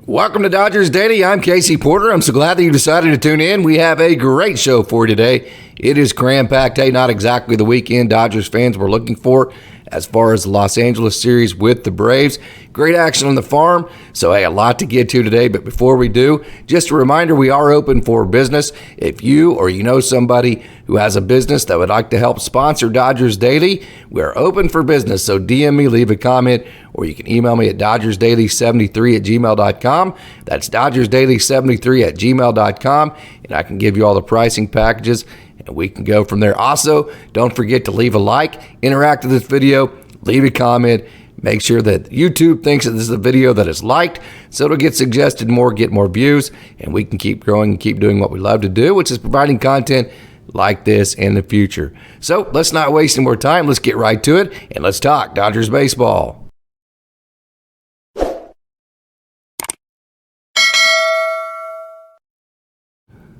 Welcome to Dodgers Daily. I'm Casey Porter. I'm so glad that you decided to tune in. We have a great show for you today. It is cram-packed. Hey, not exactly the weekend Dodgers fans were looking for as far as the Los Angeles series with the Braves. Great action on the farm. So, hey, a lot to get to today. But before we do, just a reminder, we are open for business. If you or you know somebody who has a business that would like to help sponsor Dodgers Daily, we are open for business. So DM me, leave a comment, or you can email me at dodgersdaily73@gmail.com. That's dodgersdaily73@gmail.com, and I can give you all the pricing packages, and we can go from there. Also, don't forget to leave a like, interact with this video, leave a comment. Make sure that YouTube thinks that this is a video that is liked, so it'll get suggested more, get more views, and we can keep growing and keep doing what we love to do, which is providing content like this in the future. So let's not waste any more time. Let's get right to it, and let's talk Dodgers baseball.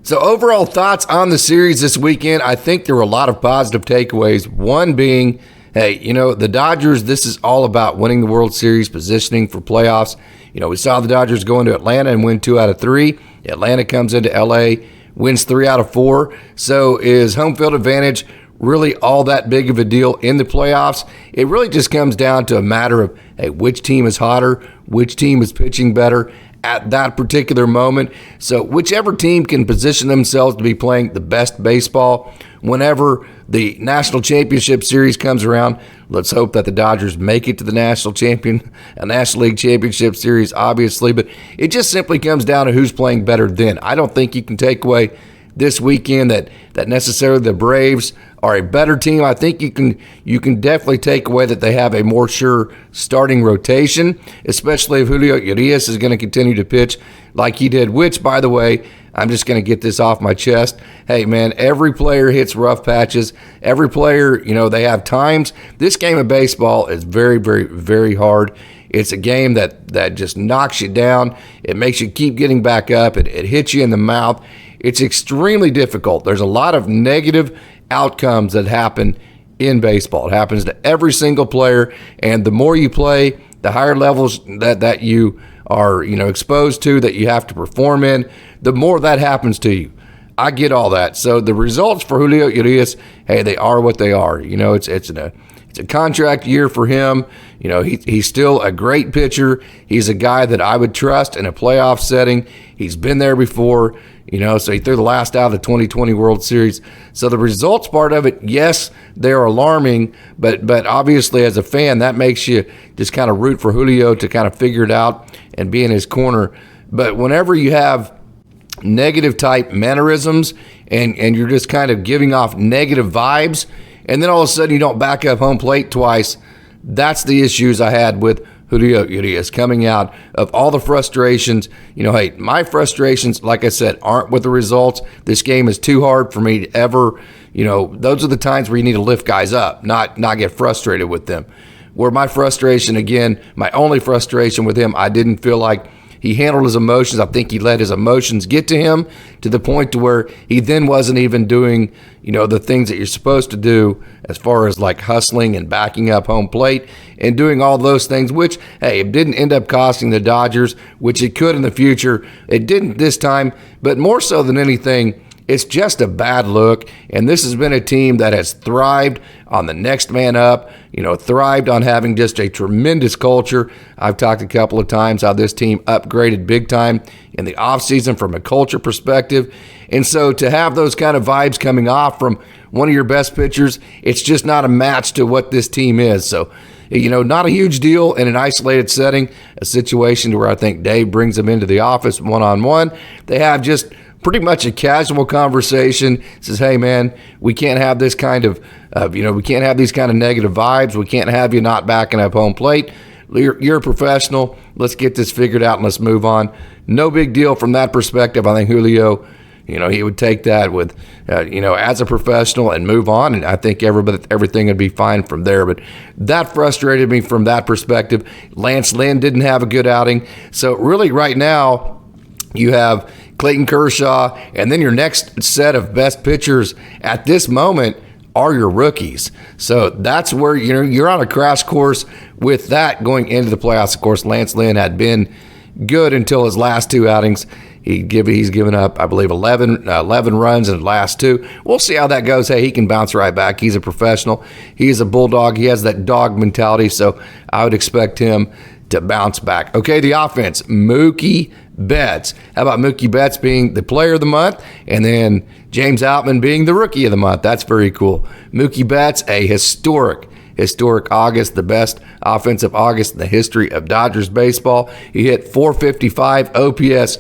So overall thoughts on the series this weekend, I think there were a lot of positive takeaways. One being, hey, the Dodgers, this is all about winning the World Series, positioning for playoffs. We saw the Dodgers go into Atlanta and win 2 out of 3. Atlanta comes into LA, wins 3 out of 4. So is home field advantage really all that big of a deal in the playoffs? It really just comes down to a matter of, hey, which team is hotter, which team is pitching better at that particular moment. So whichever team can position themselves to be playing the best baseball whenever the National Championship Series comes around. Let's hope that the Dodgers make it to the National League Championship Series, obviously, but it just simply comes down to who's playing better then. I don't think you can take away this weekend that necessarily the Braves are a better team. I think you can definitely take away that they have a more sure starting rotation, especially if Julio Urias is going to continue to pitch like he did, which, by the way, I'm just going to get this off my chest. Hey, man, every player hits rough patches. Every player, they have times. This game of baseball is very, very, very hard. It's a game that just knocks you down. It makes you keep getting back up. It hits you in the mouth. It's extremely difficult. There's a lot of negative outcomes that happen in baseball. It happens to every single player, and the more you play, the higher levels that you are exposed to, that you have to perform in, the more that happens to you. I get all that. So the results for Julio Urias, hey, they are what they are. It's a contract year for him. He's still a great pitcher. He's a guy that I would trust in a playoff setting. He's been there before. So he threw the last out of the 2020 World Series. So the results part of it, yes, they're alarming, but obviously as a fan, that makes you just kind of root for Julio to kind of figure it out and be in his corner. But whenever you have negative type mannerisms and you're just kind of giving off negative vibes, and then all of a sudden you don't back up home plate twice, that's the issues I had with Julio Urias coming out of all the frustrations. Hey, my frustrations, like I said, aren't with the results. This game is too hard for me to ever, those are the times where you need to lift guys up, not get frustrated with them. Where my frustration, again, my only frustration with him, I didn't feel like he handled his emotions. I think he let his emotions get to him to the point to where he then wasn't even doing, the things that you're supposed to do as far as like hustling and backing up home plate and doing all those things, which, hey, it didn't end up costing the Dodgers, which it could in the future. It didn't this time, but more so than anything, it's just a bad look, and this has been a team that has thrived on the next man up, thrived on having just a tremendous culture. I've talked a couple of times how this team upgraded big time in the offseason from a culture perspective, and so to have those kind of vibes coming off from one of your best pitchers, it's just not a match to what this team is. So, not a huge deal in an isolated setting, a situation where I think Dave brings them into the office one-on-one. They have just pretty much a casual conversation. Says, hey, man, we can't have this kind of, we can't have these kind of negative vibes. We can't have you not backing up home plate. You're a professional. Let's get this figured out and let's move on. No big deal from that perspective. I think Julio, he would take that with, as a professional and move on. And I think everything would be fine from there. But that frustrated me from that perspective. Lance Lynn didn't have a good outing. So really right now you have Clayton Kershaw, and then your next set of best pitchers at this moment are your rookies. So that's where you're on a crash course with that going into the playoffs. Of course, Lance Lynn had been good until his last two outings. He's given up, I believe, 11 runs in the last two. We'll see how that goes. Hey, he can bounce right back. He's a professional. He's a bulldog. He has that dog mentality, so I would expect him to bounce back. Okay, the offense, Mookie Betts. How about Mookie Betts being the player of the month and then Jamesoutman being the rookie of the month? That's very cool. Mookie Betts, a historic August, the best offensive August in the history of Dodgers baseball. He hit .455 OPS,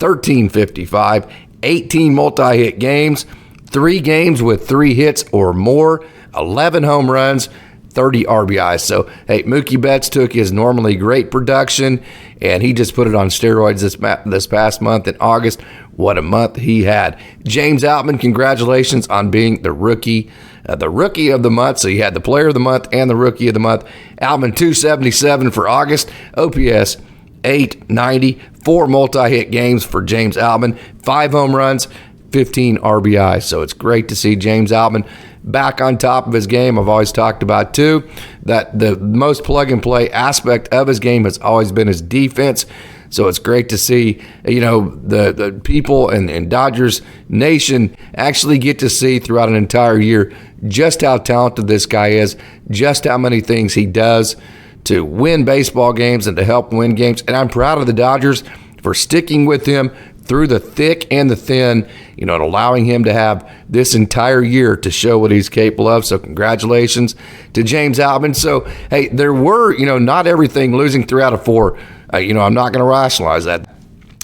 1355, 18 multi-hit games, 3 games with 3 hits or more, 11 home runs, 30 RBIs. So, hey, Mookie Betts took his normally great production, and he just put it on steroids this past month in August. What a month he had. Jamesoutman, congratulations on being the rookie of the month. So you had the player of the month and the rookie of the month. Outman, 277 for August, OPS 890, 4 multi-hit games for Jamesoutman, 5 home runs, 15 RBIs. So it's great to see Jamesoutman back on top of his game. I've always talked about, too, that the most plug-and-play aspect of his game has always been his defense. So it's great to see, the people and Dodgers Nation actually get to see throughout an entire year just how talented this guy is, just how many things he does to win baseball games and to help win games. And I'm proud of the Dodgers for sticking with him through the thick and the thin, and allowing him to have this entire year to show what he's capable of. So congratulations to Jamesoutman. So, hey, there were, not everything losing 3 out of 4. I'm not going to rationalize that.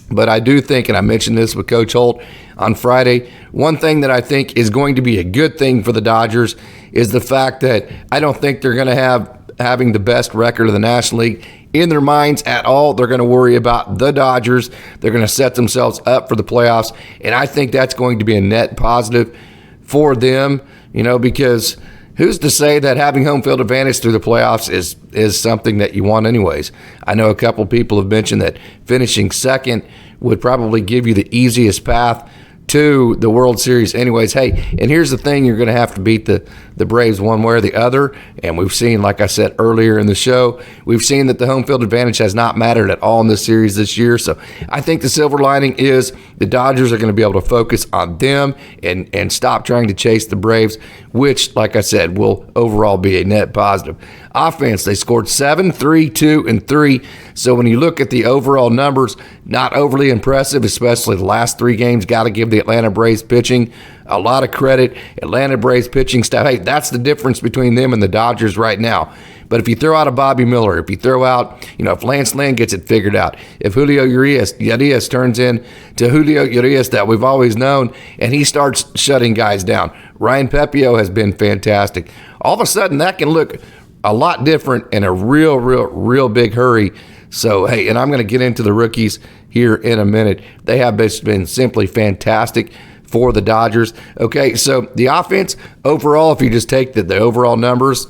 But I do think, and I mentioned this with Coach Holt on Friday, one thing that I think is going to be a good thing for the Dodgers is the fact that I don't think they're going to having the best record of the National League in their minds at all. They're going to worry about the Dodgers. They're going to set themselves up for the playoffs, and I think that's going to be a net positive for them, because who's to say that having home field advantage through the playoffs is something that you want anyways? I know a couple people have mentioned that finishing second would probably give you the easiest path to the World Series anyways. Hey, and here's the thing, you're going to have to beat the Braves one way or the other, and we've seen, like I said earlier in the show, we've seen that the home field advantage has not mattered at all in this series this year. So I think the silver lining is the Dodgers are going to be able to focus on them and stop trying to chase the Braves, which, like I said, will overall be a net positive. Offense, they scored 7, 3, 2, and 3. So when you look at the overall numbers, not overly impressive, especially the last 3 games. Got to give the Atlanta Braves pitching a lot of credit. Atlanta Braves pitching staff, hey, that's the difference between them and the Dodgers right now. But if you throw out a Bobbymiller, if you throw out, if Lance Lynn gets it figured out, if Julio Urias turns in to Julio Urias that we've always known, and he starts shutting guys down. Ryan Pepio has been fantastic. All of a sudden, that can look a lot different in a real big hurry. So, hey, and I'm going to get into the rookies here in a minute. They have been simply fantastic for the Dodgers. Okay, so the offense overall, if you just take the overall numbers,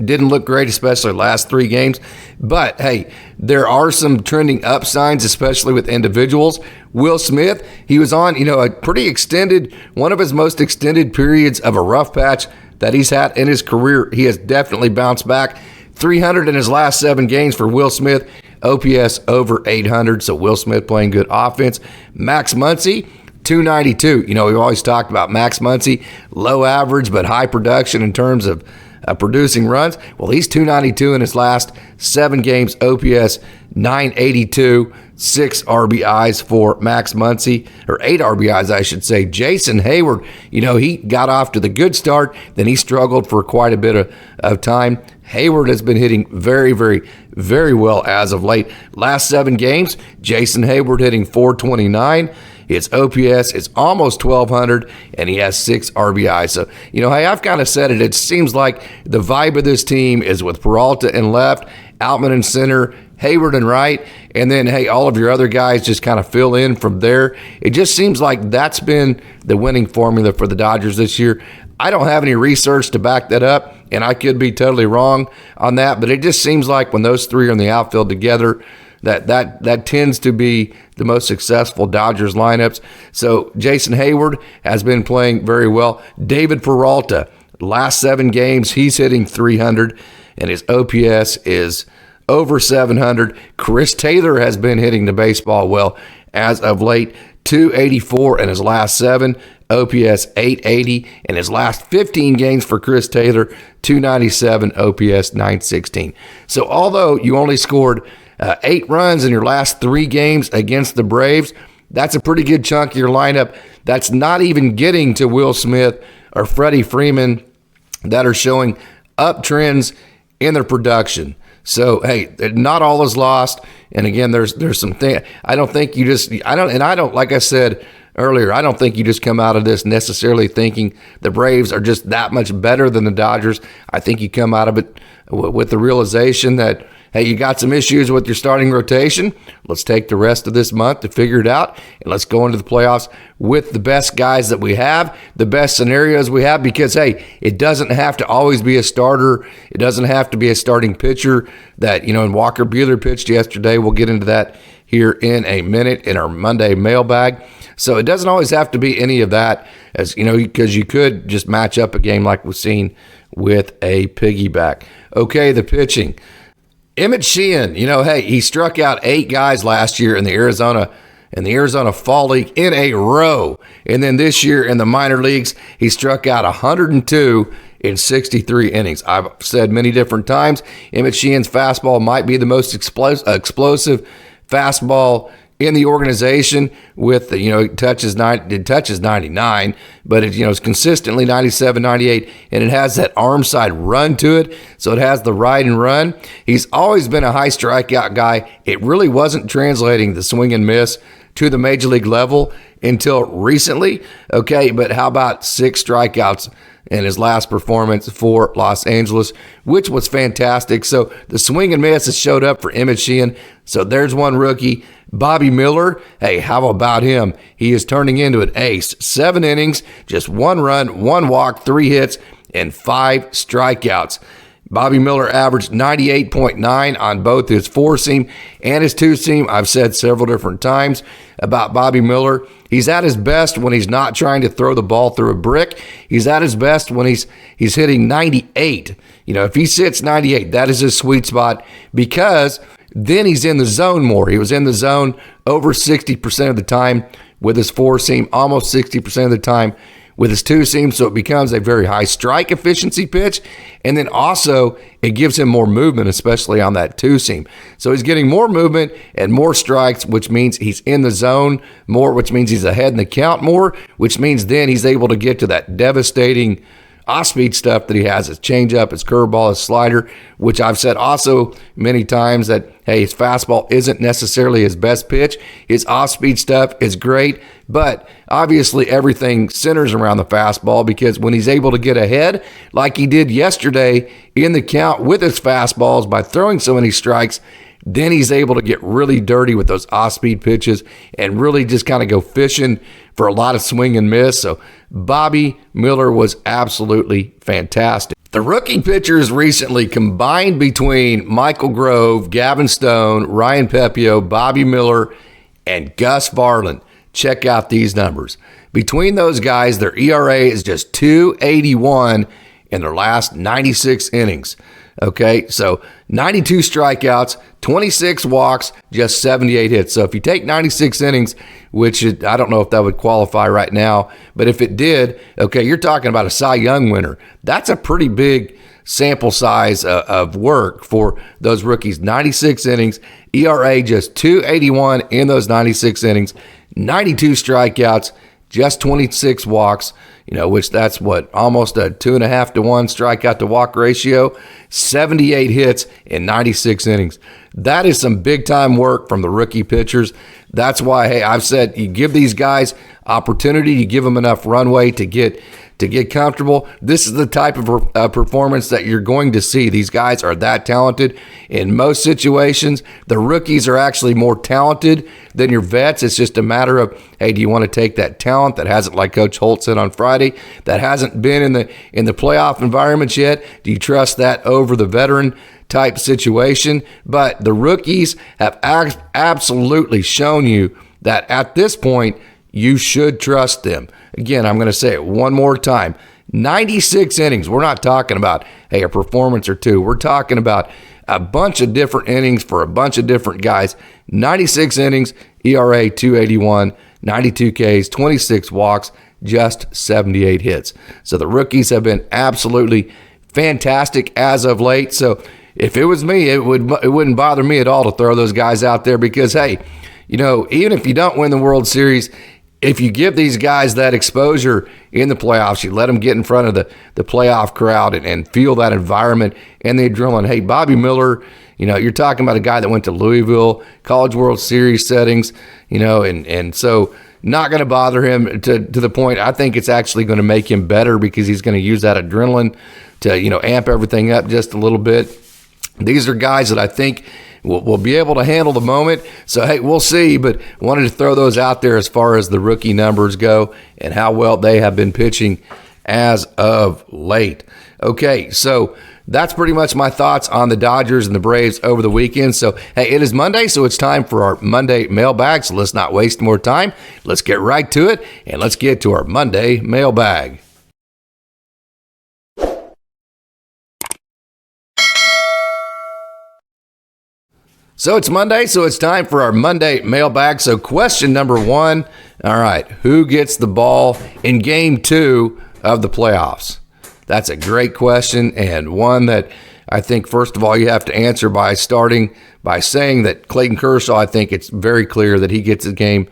didn't look great, especially last 3 games. But, hey, there are some trending up signs, especially with individuals. Will Smith, he was on, a pretty extended, one of his most extended periods of a rough patch that he's had in his career. He has definitely bounced back. 300 in his last 7 games for Will Smith. OPS over 800, so Will Smith playing good offense. Max Muncy, 292. We've always talked about Max Muncy, low average but high production in terms of producing runs. Well, he's 292 in his last 7 games. OPS 982, 6 RBIs for Max Muncy, or 8 RBIs, I should say. Jason Hayward, he got off to the good start, then he struggled for quite a bit of time. Hayward has been hitting very, very, very well as of late. Last 7 games, Jason Hayward hitting .429. His OPS is almost 1,200, and he has 6 RBIs. So, hey, I've kind of said it. It seems like the vibe of this team is with Peralta in left, Outman in center, Hayward in right, and then, hey, all of your other guys just kind of fill in from there. It just seems like that's been the winning formula for the Dodgers this year. I don't have any research to back that up, and I could be totally wrong on that, but it just seems like when those 3 are in the outfield together, that tends to be the most successful Dodgers lineups. So Jason Hayward has been playing very well. David Peralta, last 7 games, he's hitting 300, and his OPS is over 700. Chris Taylor has been hitting the baseball well as of late. 284 in his last 7, OPS 880 in his last 15 games for Chris Taylor, 297, OPS 916. So although you only scored 8 runs in your last 3 games against the Braves, that's a pretty good chunk of your lineup. That's not even getting to Will Smith or Freddie Freeman that are showing uptrends in their production. So, hey, not all is lost. And again, there's some things. I don't, like I said earlier, I don't think you just come out of this necessarily thinking the Braves are just that much better than the Dodgers. I think you come out of it with the realization that, hey, you got some issues with your starting rotation. Let's take the rest of this month to figure it out, and let's go into the playoffs with the best guys that we have, the best scenarios we have, because, hey, it doesn't have to always be a starter. It doesn't have to be a starting pitcher that, and Walker Buehler pitched yesterday. We'll get into that here in a minute in our Monday mailbag. So it doesn't always have to be any of that, as because you could just match up a game like we've seen with a piggyback. Okay, the pitching. Emmetsheehan, hey, he struck out 8 guys last year in the Arizona Fall League in a row. And then this year in the minor leagues, he struck out 102 in 63 innings. I've said many different times, Emmetsheehan's fastball might be the most explosive fastball in the organization. With it touches 99, but it's consistently 97, 98, and it has that arm side run to it, so it has the ride and run. He's always been a high strikeout guy. It really wasn't translating the swing and miss to the major league level until recently. Okay, but how about 6 strikeouts in his last performance for Los Angeles, which was fantastic. So the swing and miss has showed up for Emmetsheehan. So there's one rookie. Bobbymiller, hey, how about him? He is turning into an ace. 7 innings, just 1 run, 1 walk, 3 hits, and 5 strikeouts. Bobbymiller averaged 98.9 on both his 4-seam and his 2-seam. I've said several different times about Bobbymiller. He's at his best when he's not trying to throw the ball through a brick. He's at his best when he's hitting 98. If he sits 98, that is his sweet spot, because then he's in the zone more. He was in the zone over 60% of the time with his 4-seam, almost 60% of the time with his 2-seam, so it becomes a very high strike efficiency pitch. And then also it gives him more movement, especially on that 2-seam. So he's getting more movement and more strikes, which means he's in the zone more, which means he's ahead in the count more, which means then he's able to get to that devastating off-speed stuff that he has, his changeup, his curveball, his slider, which I've said also many times that, hey, his fastball isn't necessarily his best pitch. His off-speed stuff is great, but obviously everything centers around the fastball, because when he's able to get ahead, like he did yesterday in the count with his fastballs by throwing so many strikes, then he's able to get really dirty with those off-speed pitches and really just kind of go fishing for a lot of swing and miss. So Bobbymiller was absolutely fantastic. The rookie pitchers recently combined between Michael Grove, Gavinstone, Ryan Pepio, Bobbymiller, and Gus Varland. Check out these numbers. Between those guys, their ERA is just 2.81 in their last 96 innings. Okay, so 92 strikeouts, 26 walks, just 78 hits. So if you take 96 innings, which I don't know if that would qualify right now, but if it did, okay, you're talking about a Cy Young winner. That's a pretty big sample size of work for those rookies. 96 innings, ERA just 2.81 in those 96 innings, 92 strikeouts, just 26 walks, which that's almost a 2.5 to 1 strikeout to walk ratio, 78 hits in 96 innings. That is some big time work from the rookie pitchers. That's why, hey, I've said you give these guys opportunity, you give them enough runway to get comfortable. This is the type of performance that you're going to see. These guys are that talented. In most situations, the rookies are actually more talented than your vets. It's just a matter of, hey, do you want to take that talent that hasn't, like Coach Holt said on Friday, that hasn't been in the playoff environments yet? Do you trust that over the veteran type situation? But the rookies have absolutely shown you that at this point, you should trust them. Again, I'm going to say it one more time. 96 innings. We're not talking about, hey, a performance or two. We're talking about a bunch of different innings for a bunch of different guys. 96 innings, ERA 281, 92 Ks, 26 walks, just 78 hits. So the rookies have been absolutely fantastic as of late. So if it was me, it wouldn't bother me at all to throw those guys out there because, hey, even if you don't win the World Series, if you give these guys that exposure in the playoffs, you let them get in front of the playoff crowd and feel that environment and the adrenaline. Hey, Bobbymiller, you're talking about a guy that went to Louisville, College World Series settings, and so not going to bother him to the point. I think it's actually going to make him better because he's going to use that adrenaline to, amp everything up just a little bit. These are guys that I think will be able to handle the moment. So, hey, we'll see, but wanted to throw those out there as far as the rookie numbers go and how well they have been pitching as of late. Okay, so that's pretty much my thoughts on the Dodgers and the Braves over the weekend. So, hey, it is Monday, so it's time for our Monday mailbag. So let's not waste more time. Let's get right to it, and let's get to our Monday mailbag. So it's Monday, so it's time for our Monday mailbag. So question number one, all right, who gets the ball in game 2 of the playoffs? That's a great question, and one that I think, first of all, you have to answer by starting by saying that Clayton Kershaw, I think it's very clear that he gets the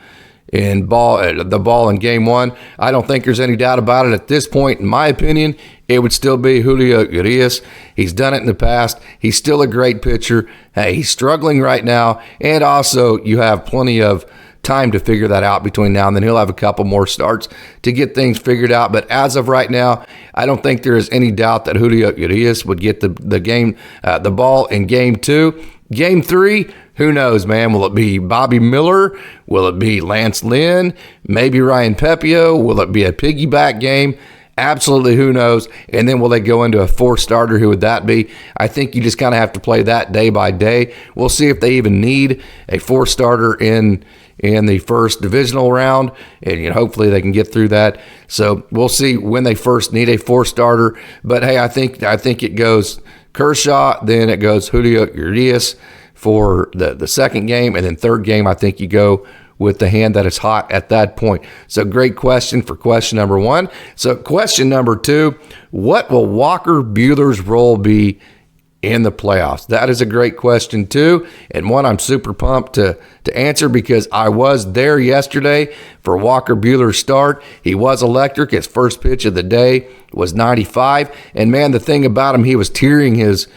ball in game 1. I don't think there's any doubt about it at this point. In my opinion, it would still be Julio Urias. He's done it in the past. He's still a great pitcher. Hey, he's struggling right now, and also you have plenty of time to figure that out between now and then. He'll have a couple more starts to get things figured out, but as of right now, I don't think there is any doubt that Julio Urias would get the ball in game 2. Game 3, who knows, man? Will it be Bobbymiller? Will it be Lance Lynn? Maybe Ryan Pepio? Will it be a piggyback game? Absolutely, who knows? And then will they go into a 4th starter? Who would that be? I think you just kind of have to play that day by day. We'll see if they even need a 4th starter in the first divisional round, and hopefully they can get through that. So we'll see when they first need a 4th starter. But hey, I think it goes Kershaw, then it goes Julio Urias for the second game, and then third game, I think you go with the hand that is hot at that point. So great question for question number 1. So question number 2, what will Walker Buehler's role be in the playoffs? That is a great question too, and one I'm super pumped to answer because I was there yesterday for Walker Buehler's start. He was electric. His first pitch of the day was 95, and man, the thing about him, he was tearing his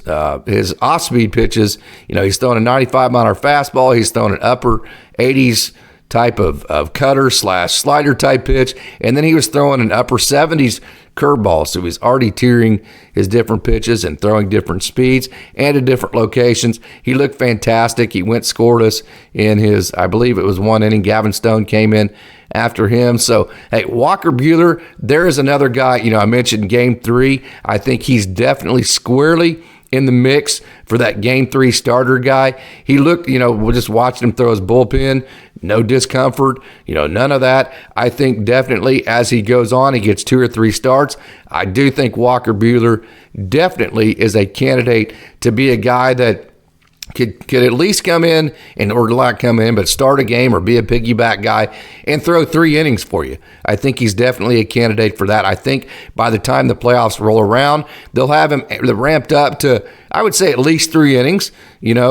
off-speed pitches. He's throwing a 95-mile-an-hour fastball. He's throwing an upper 80s type of cutter / slider type pitch, and then he was throwing an upper 70s curveball. So he's already tearing his different pitches and throwing different speeds and at different locations. He looked fantastic. He went scoreless in his, I believe it was 1 inning. Gavinstone came in after him. So, hey, Walker Buehler, there is another guy. I mentioned game 3. I think he's definitely squarely in the mix for that game 3 starter guy. He looked, we're just watching him throw his bullpen, no discomfort, none of that. I think definitely as he goes on, he gets 2 or 3 starts. I do think Walker Buehler definitely is a candidate to be a guy that could at least come in, but start a game or be a piggyback guy and throw 3 innings for you. I think he's definitely a candidate for that. I think by the time the playoffs roll around, they'll have him ramped up to, I would say, at least 3 innings,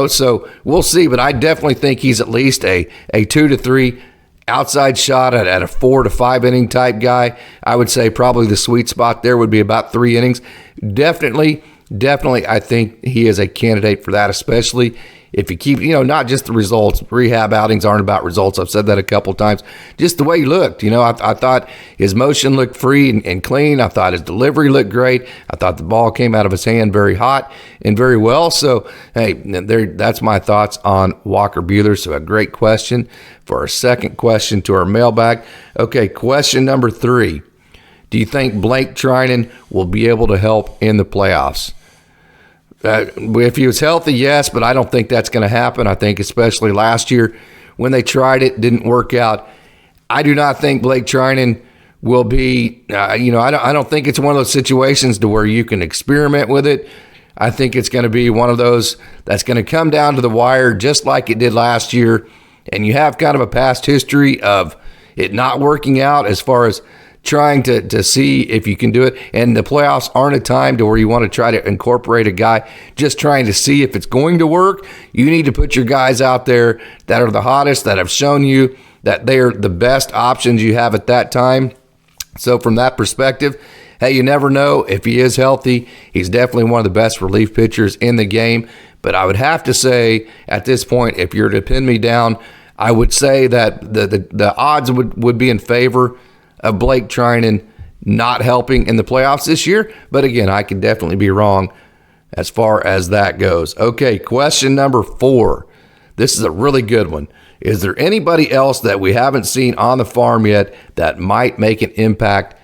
so we'll see. But I definitely think he's at least a 2 to 3 outside shot at a 4 to 5 inning type guy. I would say probably the sweet spot there would be about 3 innings. Definitely, I think he is a candidate for that, especially if you keep, not just the results. Rehab outings aren't about results. I've said that a couple times. Just the way he looked. I thought his motion looked free and clean. I thought his delivery looked great. I thought the ball came out of his hand very hot and very well. So, hey, that's my thoughts on Walker Buehler. So a great question for our second question to our mailbag. Okay, question number 3. Do you think Blake Trinan will be able to help in the playoffs? If he was healthy, yes, but I don't think that's going to happen. I think especially last year when they tried it, didn't work out. I do not think Blake Trinan will be, I don't think it's one of those situations to where you can experiment with it. I think it's going to be one of those that's going to come down to the wire just like it did last year. And you have kind of a past history of it not working out as far as trying to see if you can do it. And the playoffs aren't a time to where you want to try to incorporate a guy just trying to see if it's going to work. You need to put your guys out there that are the hottest, that have shown you that they're the best options you have at that time. So from that perspective, hey, you never know if he is healthy. He's definitely one of the best relief pitchers in the game. But I would have to say at this point, if you're to pin me down, I would say that the odds would be in favor of Blake Trinan not helping in the playoffs this year. But again, I could definitely be wrong as far as that goes. Okay, question number 4. This is a really good one. Is there anybody else that we haven't seen on the farm yet that might make an impact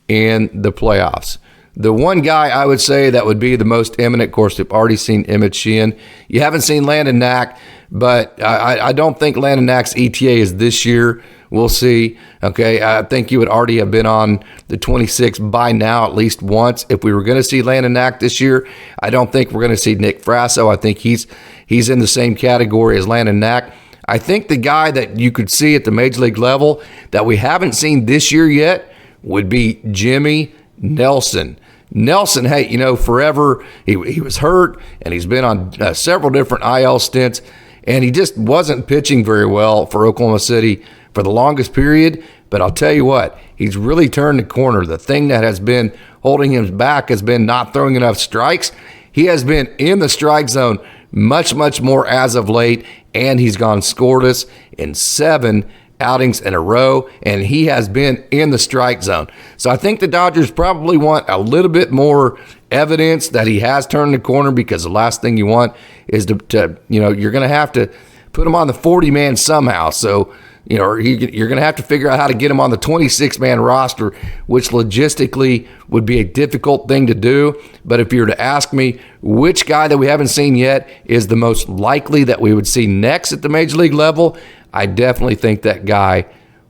in the playoffs? The one guy I would say that would be the most imminent, of course, we've already seen Emmetsheehan. You haven't seen Landon Knack, but I don't think Landon Knack's ETA is this year. We'll see. Okay, I think you would already have been on the 26 by now at least once. If we were going to see Landon Knack this year, I don't think we're going to see Nick Frasso. I think he's in the same category as Landon Knack. I think the guy that you could see at the major league level that we haven't seen this year yet would be Jimmy Nelson. Nelson, hey, forever he was hurt, and he's been on several different IL stints, and he just wasn't pitching very well for Oklahoma City for the longest period. But I'll tell you what, he's really turned the corner. The thing that has been holding him back has been not throwing enough strikes. He has been in the strike zone much, much more as of late, and he's gone scoreless in 7 outings in a row, and he has been in the strike zone. So I think the Dodgers probably want a little bit more evidence that he has turned the corner, because the last thing you want is to you're going to have to put him on the 40-man somehow. So, you're going to have to figure out how to get him on the 26-man roster, which logistically would be a difficult thing to do. But if you were to ask me which guy that we haven't seen yet is the most likely that we would see next at the major league level, I definitely think that guy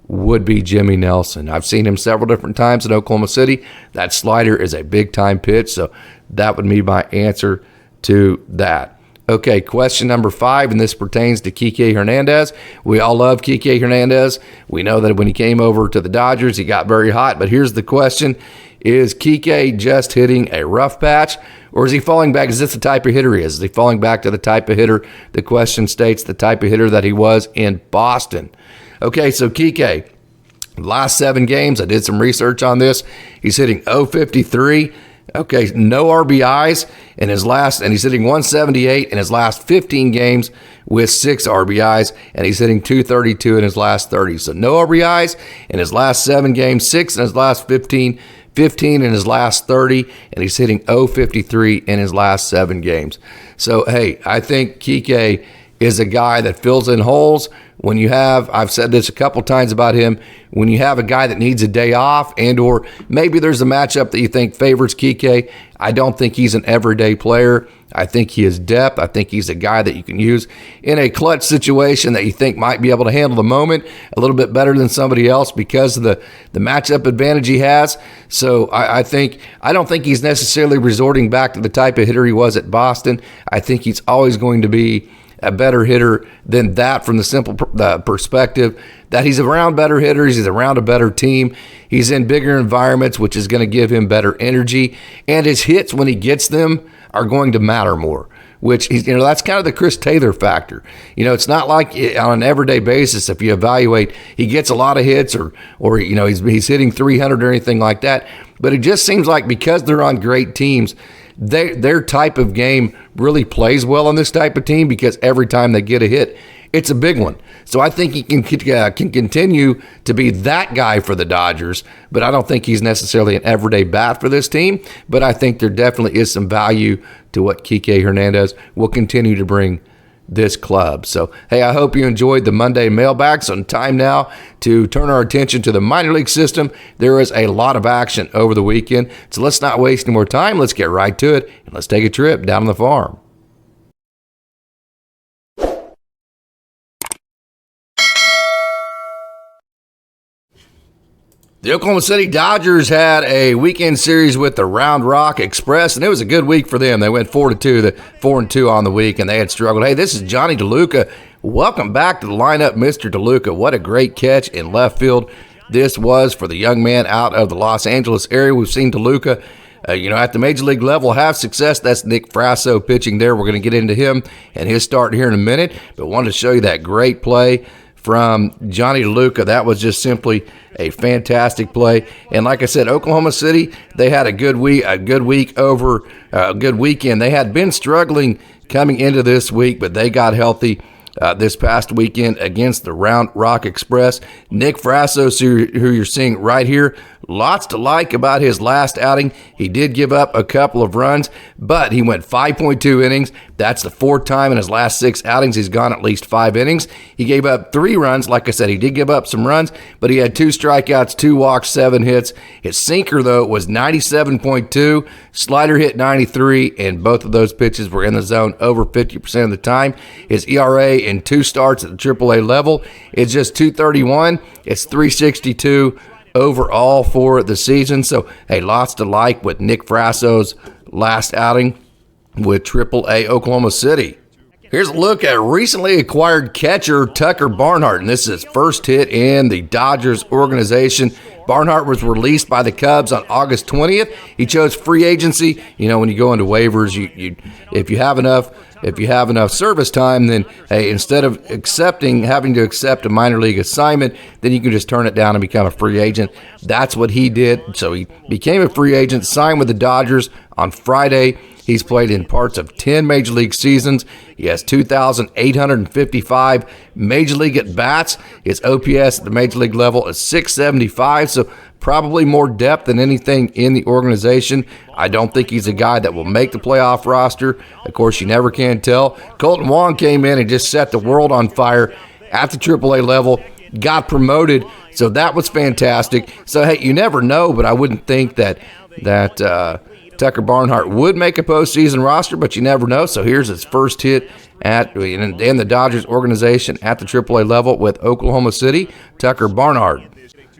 would be Jimmy Nelson. I've seen him several different times in Oklahoma City. That slider is a big-time pitch, so that would be my answer to that. Okay, question number 5, and this pertains to Kike Hernandez. We all love Kike Hernandez. We know that when he came over to the Dodgers, he got very hot. But here's the question. Is Kike just hitting a rough patch, or is he falling back? Is this the type of hitter he is? Is he falling back to the type of hitter, the question states, the type of hitter that he was in Boston? Okay, so Kike, last 7 games, I did some research on this. He's hitting .053. Okay, no RBIs in his last, and he's hitting .178 in his last 15 games with 6 RBIs, and he's hitting .232 in his last 30. So no RBIs in his last 7 games, 6 in his last 15, 15 in his last 30, and he's hitting .053 in his last 7 games. So, hey, I think Kike is a guy that fills in holes. When you have, I've said this a couple times about him, when you have a guy that needs a day off, and or maybe there's a matchup that you think favors Kike, I don't think he's an everyday player. I think he has depth. I think he's a guy that you can use in a clutch situation that you think might be able to handle the moment a little bit better than somebody else because of the matchup advantage he has. So I don't think he's necessarily resorting back to the type of hitter he was at Boston. I think he's always going to be a better hitter than that, from the simple perspective that he's around better hitters, he's around a better team, he's in bigger environments, which is going to give him better energy, and his hits, when he gets them, are going to matter more, which he's, that's kind of the Chris Taylor factor. It's not like on an everyday basis, if you evaluate, he gets a lot of hits or he's hitting 300 or anything like that, but it just seems like because they're on great teams, their type of game really plays well on this type of team, because every time they get a hit, it's a big one. So I think he can continue to be that guy for the Dodgers, but I don't think he's necessarily an everyday bat for this team. But I think there definitely is some value to what Kike Hernandez will continue to bring this club. So, hey, I hope you enjoyed the Monday mailbag. So time now to turn our attention to the minor league system. There is a lot of action over the weekend. So let's not waste any more time. Let's get right to it, and let's take a trip down on the farm. The Oklahoma City Dodgers had a weekend series with the Round Rock Express, and it was a good week for them. They went 4-2, 4-2 on the week, and they had struggled. Hey, this is Johnny DeLuca. Welcome back to the lineup, Mr. DeLuca. What a great catch in left field this was for the young man out of the Los Angeles area. We've seen DeLuca, at the major league level have success. That's Nick Frasso pitching there. We're going to get into him and his start here in a minute, but wanted to show you that great play from Johnny DeLuca. That was just simply a fantastic play. And like I said, Oklahoma City, they had a good weekend. They had been struggling coming into this week, but they got healthy this past weekend against the Round Rock Express. Nick Frasso, who you're seeing right here, lots to like about his last outing. He did give up a couple of runs, but he went 5.2 innings. That's the fourth time in his last 6 outings he's gone at least 5 innings. He gave up 3 runs. Like I said, he did give up some runs, but he had 2 strikeouts, 2 walks, 7 hits. His sinker, though, was 97.2. Slider hit 93, and both of those pitches were in the zone over 50% of the time. His ERA in 2 starts at the AAA level is just 2.31. It's 3.62 overall for the season. So, hey, lots to like with Nick Frasso's last outing with AAA Oklahoma City. Here's a look at recently acquired catcher Tucker Barnhart, and this is his first hit in the Dodgers organization. Barnhart was released by the Cubs on August 20th. He chose free agency. When you go into waivers, if you have enough service time, then hey, instead of having to accept a minor league assignment, then you can just turn it down and become a free agent. That's what he did. So he became a free agent, signed with the Dodgers on Friday. He's played in parts of 10 Major League seasons. He has 2,855 Major League at-bats. His OPS at the Major League level is 675, so probably more depth than anything in the organization. I don't think he's a guy that will make the playoff roster. Of course, you never can tell. Colton Wong came in and just set the world on fire at the AAA level, got promoted, so that was fantastic. So, hey, you never know, but I wouldn't think that Tucker Barnhart would make a postseason roster, but you never know. So here's his first hit in the Dodgers organization at the AAA level with Oklahoma City, Tucker Barnhart.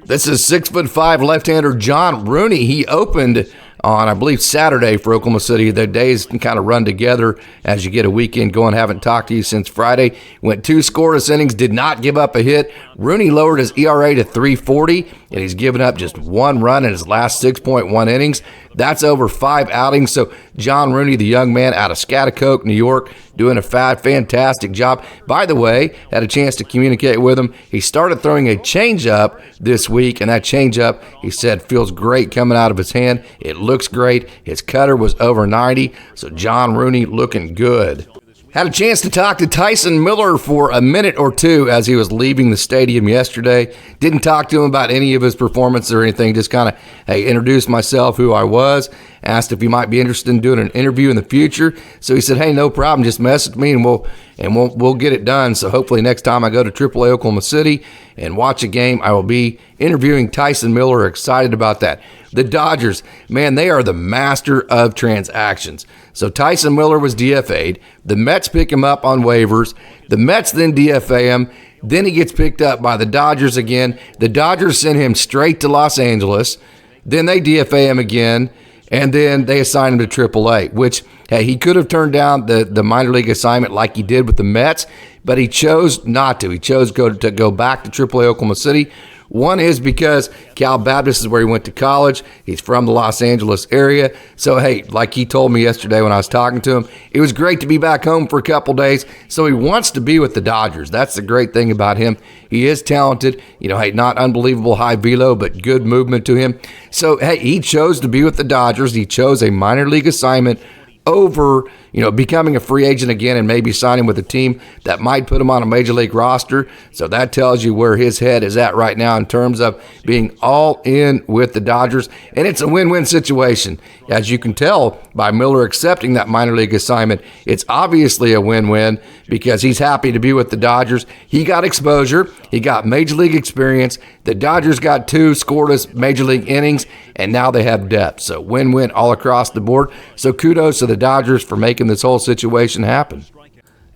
This is 6'5" left-hander John Rooney. He opened on, I believe, Saturday for Oklahoma City. The days can kind of run together as you get a weekend going. Haven't talked to you since Friday. Went 2 scoreless innings, did not give up a hit. Rooney lowered his ERA to 3.40, and he's given up just 1 run in his last 6.1 innings. That's over 5 outings. So John Rooney, the young man out of Schaghticoke, New York, doing a fantastic job. By the way, had a chance to communicate with him. He started throwing a changeup this week, and that changeup, he said, feels great coming out of his hand. It looks great. His cutter was over 90, so John Rooney looking good. Had a chance to talk to Tyson Miller for a minute or two as he was leaving the stadium yesterday. Didn't talk to him about any of his performance or anything. Just kind of, introduced myself, who I was. Asked if he might be interested in doing an interview in the future. So he said, hey, no problem. Just message me and we'll get it done. So hopefully next time I go to AAA Oklahoma City and watch a game, I will be interviewing Tyson Miller. Excited about that. The Dodgers, man, they are the master of transactions. So Tyson Miller was DFA'd. The Mets pick him up on waivers. The Mets then DFA him. Then he gets picked up by the Dodgers again. The Dodgers send him straight to Los Angeles. Then they DFA him again. And then they assign him to AAA, which, hey, he could have turned down the minor league assignment like he did with the Mets, but he chose not to. He chose to go back to AAA Oklahoma City. One is because Cal Baptist is where he went to college. He's from the Los Angeles area. So, hey, like he told me yesterday when I was talking to him, it was great to be back home for a couple days. So he wants to be with the Dodgers. That's the great thing about him. He is talented. Hey, not unbelievable high velo, but good movement to him. So, hey, he chose to be with the Dodgers. He chose a minor league assignment over, becoming a free agent again and maybe signing with a team that might put him on a major league roster. So that tells you where his head is at right now in terms of being all in with the Dodgers. And it's a win-win situation. As you can tell by Miller accepting that minor league assignment, it's obviously a win-win because he's happy to be with the Dodgers. He got exposure. He got major league experience. The Dodgers got 2 scoreless major league innings, and now they have depth. So win-win all across the board. So kudos to the Dodgers for making this whole situation happen.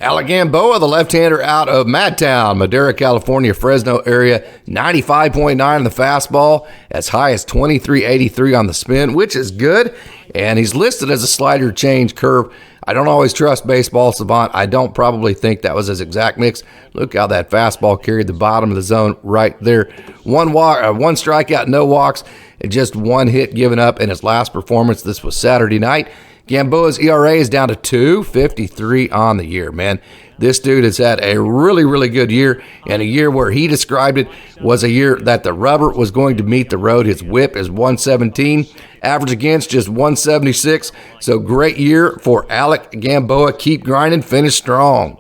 Alec Gamboa, the left-hander out of Madtown, Madera, California, Fresno area, 95.9 on the fastball, as high as 23.83 on the spin, which is good. And he's listed as a slider change curve. I don't always trust Baseball Savant. I don't probably think that was his exact mix. Look how that fastball carried the bottom of the zone right there. One strikeout, no walks, and just one hit given up in his last performance. This was Saturday night. Gamboa's ERA is down to 2.53 on the year, man. This dude has had a really, really good year, and a year where he described it was a year that the rubber was going to meet the road. His whip is 117, average against just 176. So great year for Alec Gamboa. Keep grinding, finish strong.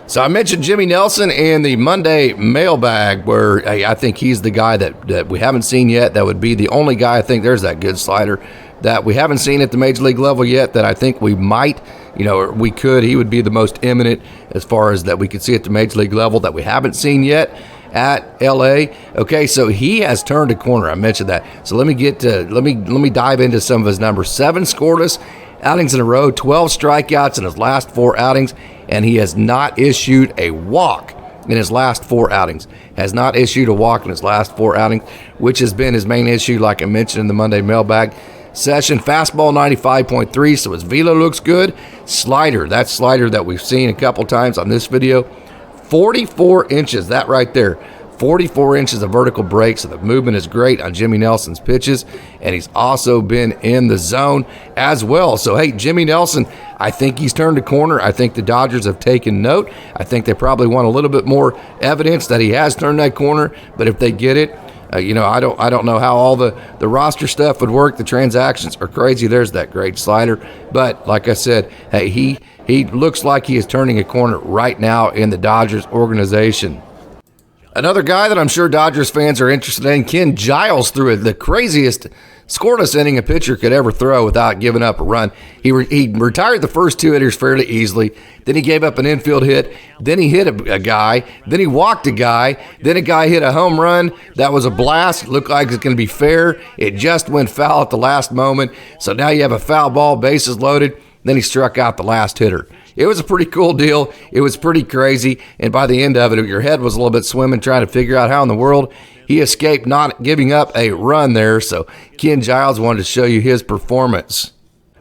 So I mentioned Jimmy Nelson in the Monday mailbag, where hey, I think he's the guy that we haven't seen yet. That would be the only guy I think there's that good slider that we haven't seen at the major league level yet that I think we might, or we could. He would be the most imminent as far as that we could see at the major league level that we haven't seen yet at LA. Okay, so he has turned a corner. I mentioned that. So let me dive into some of his numbers. 7 scoreless outings in a row, 12 strikeouts in his last 4 outings, and he has not issued a walk in his last 4 outings. Has not issued a walk in his last 4 outings, which has been his main issue, like I mentioned in the Monday mailbag session. Fastball 95.3, so his velo looks good. Slider, that slider that we've seen a couple times on this video, 44 inches, that right there. 44 inches of vertical break, so the movement is great on Jimmy Nelson's pitches, and he's also been in the zone as well. So, hey, Jimmy Nelson, I think he's turned a corner. I think the Dodgers have taken note. I think they probably want a little bit more evidence that he has turned that corner, but if they get it, I don't know how all the roster stuff would work. The transactions are crazy. There's that great slider. But like I said, hey, he looks like he is turning a corner right now in the Dodgers organization. Another guy that I'm sure Dodgers fans are interested in, Ken Giles, threw the craziest scoreless inning a pitcher could ever throw without giving up a run. He retired the first 2 hitters fairly easily. Then he gave up an infield hit. Then he hit a guy. Then he walked a guy. Then a guy hit a home run. That was a blast. It looked like it's going to be fair. It just went foul at the last moment. So now you have a foul ball, bases loaded. Then he struck out the last hitter. It was a pretty cool deal. It was pretty crazy. And by the end of it, your head was a little bit swimming, trying to figure out how in the world he escaped not giving up a run there. So Ken Giles wanted to show you his performance.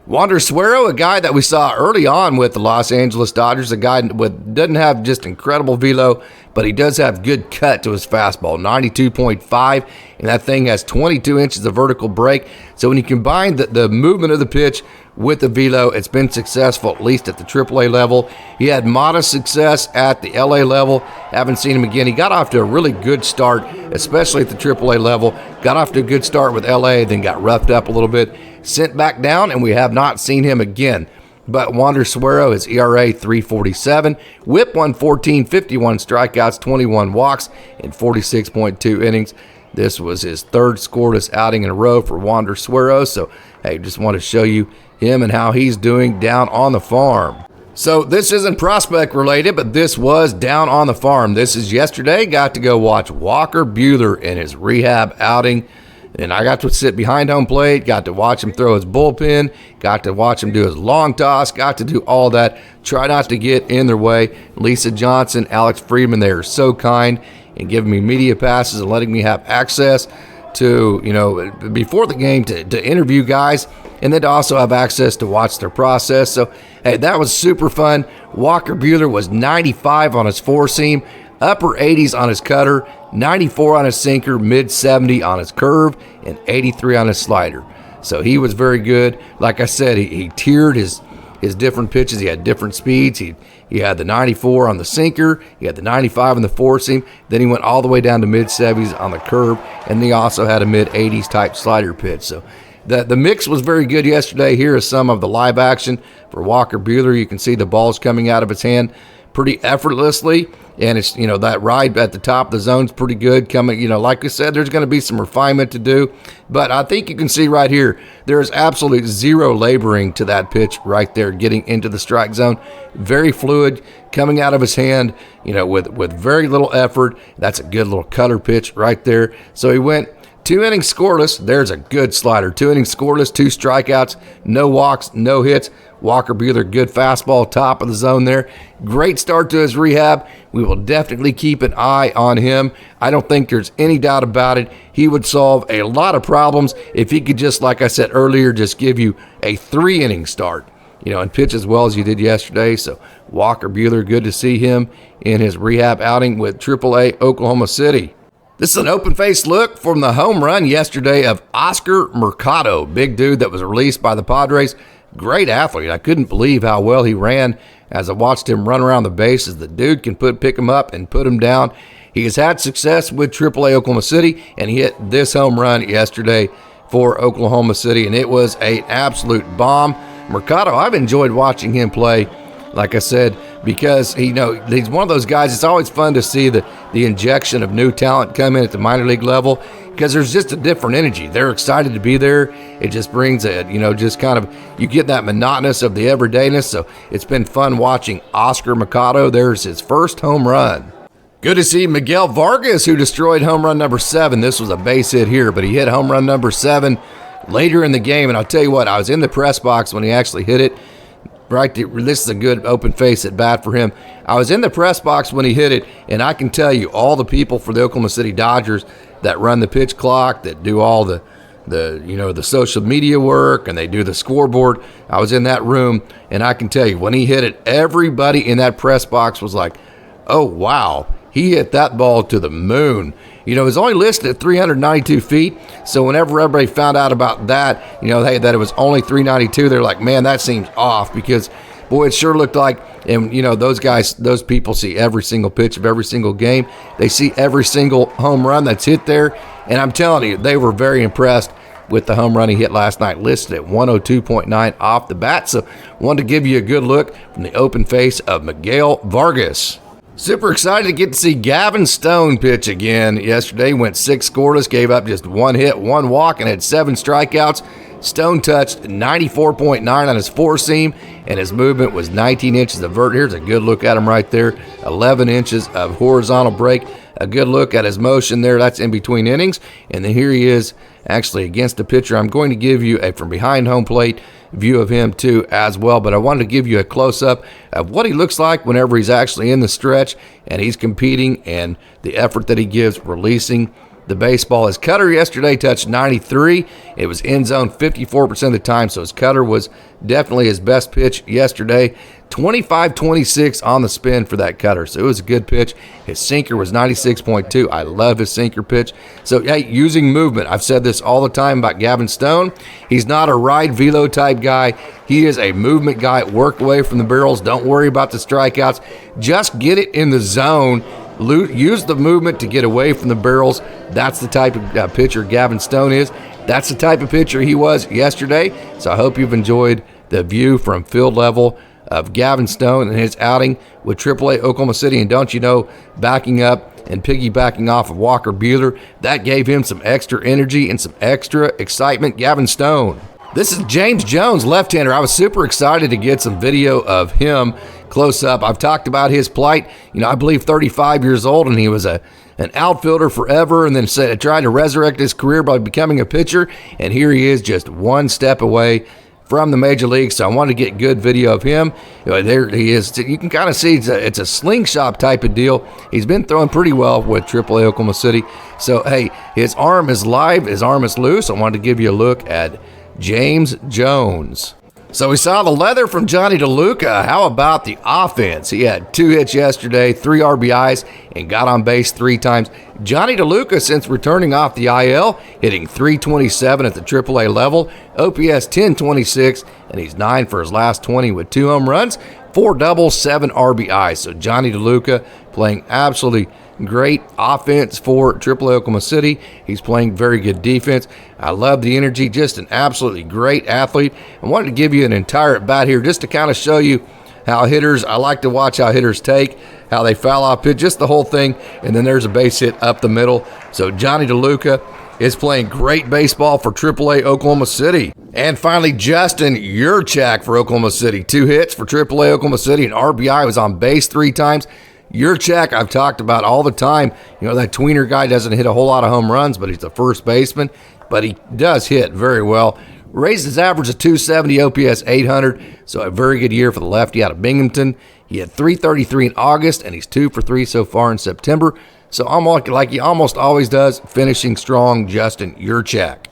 Wander Suero, a guy that we saw early on with the Los Angeles Dodgers, a guy doesn't have just incredible velo, but he does have good cut to his fastball, 92.5, and that thing has 22 inches of vertical break. So when you combine the movement of the pitch with the velo, it's been successful, at least at the AAA level. He had modest success at the LA level. Haven't seen him again. He got off to a really good start, especially at the AAA level. Got off to a good start with LA, then got roughed up a little bit, sent back down, and we have not seen him again. But Wander Suero, his ERA 3.47, whip 114, 51 strikeouts, 21 walks in 46.2 innings. This was his 3rd scoreless outing in a row for Wander Suero. So, hey, just want to show you him and how he's doing down on the farm. So this isn't prospect related, but this was down on the farm. This is yesterday. Got to go watch Walker Buehler in his rehab outing. And I got to sit behind home plate, got to watch him throw his bullpen, got to watch him do his long toss, got to do all that. Try not to get in their way. Lisa Johnson, Alex Friedman, they are so kind in giving me media passes and letting me have access to, before the game to interview guys, and then to also have access to watch their process. So, hey, that was super fun. Walker Buehler was 95 on his 4-seam, upper 80s on his cutter, 94 on his sinker, mid 70 on his curve, and 83 on his slider. So he was very good. Like I said, he tiered his different pitches. He had different speeds. He had the 94 on the sinker. He had the 95 on the 4-seam. Then he went all the way down to mid 70s on the curve, and he also had a mid 80s type slider pitch. So the mix was very good yesterday. Here is some of the live action for Walker Buehler. You can see the balls coming out of his hand pretty effortlessly, and it's that ride at the top of the zone's pretty good coming. Like I said, there's going to be some refinement to do, but I think you can see right here there is absolute zero laboring to that pitch right there, getting into the strike zone. Very fluid coming out of his hand, with very little effort. That's a good little cutter pitch right there. So he went 2 innings scoreless. There's a good slider. 2 innings scoreless, 2 strikeouts, no walks, no hits. Walker Buehler, good fastball, top of the zone there. Great start to his rehab. We will definitely keep an eye on him. I don't think there's any doubt about it. He would solve a lot of problems if he could just, like I said earlier, just give you a 3-inning start, and pitch as well as you did yesterday. So Walker Buehler, good to see him in his rehab outing with AAA Oklahoma City. This is an open-faced look from the home run yesterday of Oscar Mercado, big dude that was released by the Padres. Great athlete. I couldn't believe how well he ran as I watched him run around the bases. The dude can pick him up and put him down. He has had success with AAA Oklahoma City, and he hit this home run yesterday for Oklahoma City, and it was an absolute bomb. Mercado, I've enjoyed watching him play, like I said, because he's one of those guys. It's always fun to see the injection of new talent come in at the minor league level, because there's just a different energy. They're excited to be there. It just brings just kind of, you get that monotonous of the everydayness. So it's been fun watching Oscar Mercado. There's his first home run. Good to see Miguel Vargas, who destroyed home run number 7. This was a base hit here, but he hit home run number 7 later in the game. And I'll tell you what, I was in the press box when he actually hit it. Right there, this is a good open face at bat for him. I was in the press box when he hit it, and I can tell you, all the people for the Oklahoma City Dodgers that run the pitch clock, that do all the social media work, and they do the scoreboard. I was in that room, and I can tell you, when he hit it, everybody in that press box was like, "Oh wow, he hit that ball to the moon." It was only listed at 392 feet. So whenever everybody found out about that, that it was only 392, they're like, man, that seems off, because, boy, it sure looked like, and, those people see every single pitch of every single game. They see every single home run that's hit there. And I'm telling you, they were very impressed with the home run he hit last night, listed at 102.9 off the bat. So wanted to give you a good look from the open face of Miguel Vargas. Super excited to get to see Gavinstone pitch again. Yesterday went 6 scoreless, gave up just 1 hit, 1 walk, and had 7 strikeouts. Stone touched 94.9 on his four seam, and his movement was 19 inches of vert. Here's a good look at him right there. 11 inches of horizontal break. A good look at his motion there. That's in between innings. And then here he is actually against the pitcher. I'm going to give you a from behind home plate view of him too as well, but I wanted to give you a close-up of what he looks like whenever he's actually in the stretch and he's competing, and the effort that he gives releasing the baseball. His cutter yesterday touched 93. It was end zone 54% of the time, so his cutter was definitely his best pitch yesterday. 25-26 on the spin for that cutter, so it was a good pitch. His sinker was 96.2. I love his sinker pitch. So, hey, using movement. I've said this all the time about Gavinstone. He's not a ride velo type guy. He is a movement guy. Work away from the barrels. Don't worry about the strikeouts. Just get it in the zone. Use the movement to get away from the barrels. That's the type of pitcher Gavinstone is. That's the type of pitcher he was yesterday. So I hope you've enjoyed the view from field level of Gavinstone and his outing with AAA Oklahoma City. And don't you know, backing up and piggybacking off of Walker Buehler, that gave him some extra energy and some extra excitement. Gavinstone. This is James Jones, left-hander. I was super excited to get some video of him close up. I've talked about his plight. I believe 35 years old, and he was an outfielder forever, and then tried to resurrect his career by becoming a pitcher. And here he is, just one step away from the major leagues. So I wanted to get good video of him. There he is. You can kind of see it's a slingshot type of deal. He's been throwing pretty well with AAA Oklahoma City. So, hey, his arm is live. His arm is loose. I wanted to give you a look at James Jones. So we saw the leather from Johnny DeLuca. How about the offense? He had 2 hits yesterday, 3 RBIs, and got on base 3 times. Johnny DeLuca, since returning off the IL, hitting .327 at the AAA level, OPS 1026, and he's 9 for his last 20 with 2 home runs, 4 doubles, 7 RBIs. So Johnny DeLuca playing absolutely great offense for AAA Oklahoma City. He's playing very good defense. I love the energy. Just an absolutely great athlete. I wanted to give you an entire at bat here just to kind of show you how hitters, I like to watch how hitters take, how they foul off pitch, just the whole thing. And then there's a base hit up the middle. So Johnny DeLuca is playing great baseball for AAA Oklahoma City. And finally, Justin Yurchak for Oklahoma City. 2 hits for AAA Oklahoma City. An RBI, was on base 3 times. Yurchak, I've talked about all the time. You know, that tweener guy doesn't hit a whole lot of home runs, but he's a first baseman. But he does hit very well. Raised his average to 270, OPS 800, so a very good year for the lefty out of Binghamton. He had 333 in August, and he's 2 for 3 so far in September. So almost like he almost always does, finishing strong, Justin Yurchak.